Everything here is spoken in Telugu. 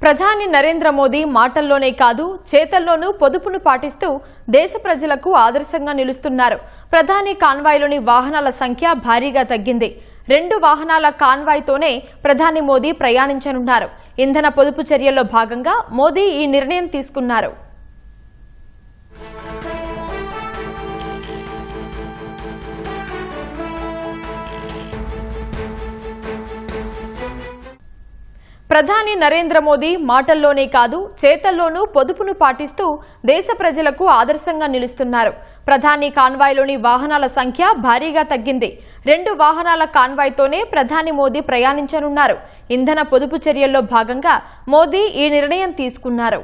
ప్రధాని నరేంద్ర మోదీ మాటల్లోనే కాదు చేతల్లోనూ పొదుపును పాటిస్తూ దేశ ప్రజలకు ఆదర్శంగా నిలుస్తున్నారు. ప్రధాని కాన్వాయ్లోని వాహనాల సంఖ్య భారీగా తగ్గింది. 2 వాహనాల కాన్వాయ్తోనే ప్రధాని మోదీ ప్రయాణించనున్నారు. ఇంధన పొదుపు చర్యల్లో భాగంగా మోదీ ఈ నిర్ణయం తీసుకున్నారు. ప్రధాని నరేంద్ర మోదీ మాటల్లోనే కాదు చేతల్లోనూ పొదుపును పాటిస్తూ దేశ ప్రజలకు ఆదర్శంగా నిలుస్తున్నారు. ప్రధాని కాన్వాయ్లోని వాహనాల సంఖ్య భారీగా తగ్గింది. 2 వాహనాల కాన్వాయ్తోనే ప్రధాని మోదీ ప్రయాణించనున్నారు. ఇంధన పొదుపు చర్యల్లో భాగంగా మోదీ ఈ నిర్ణయం తీసుకున్నారు.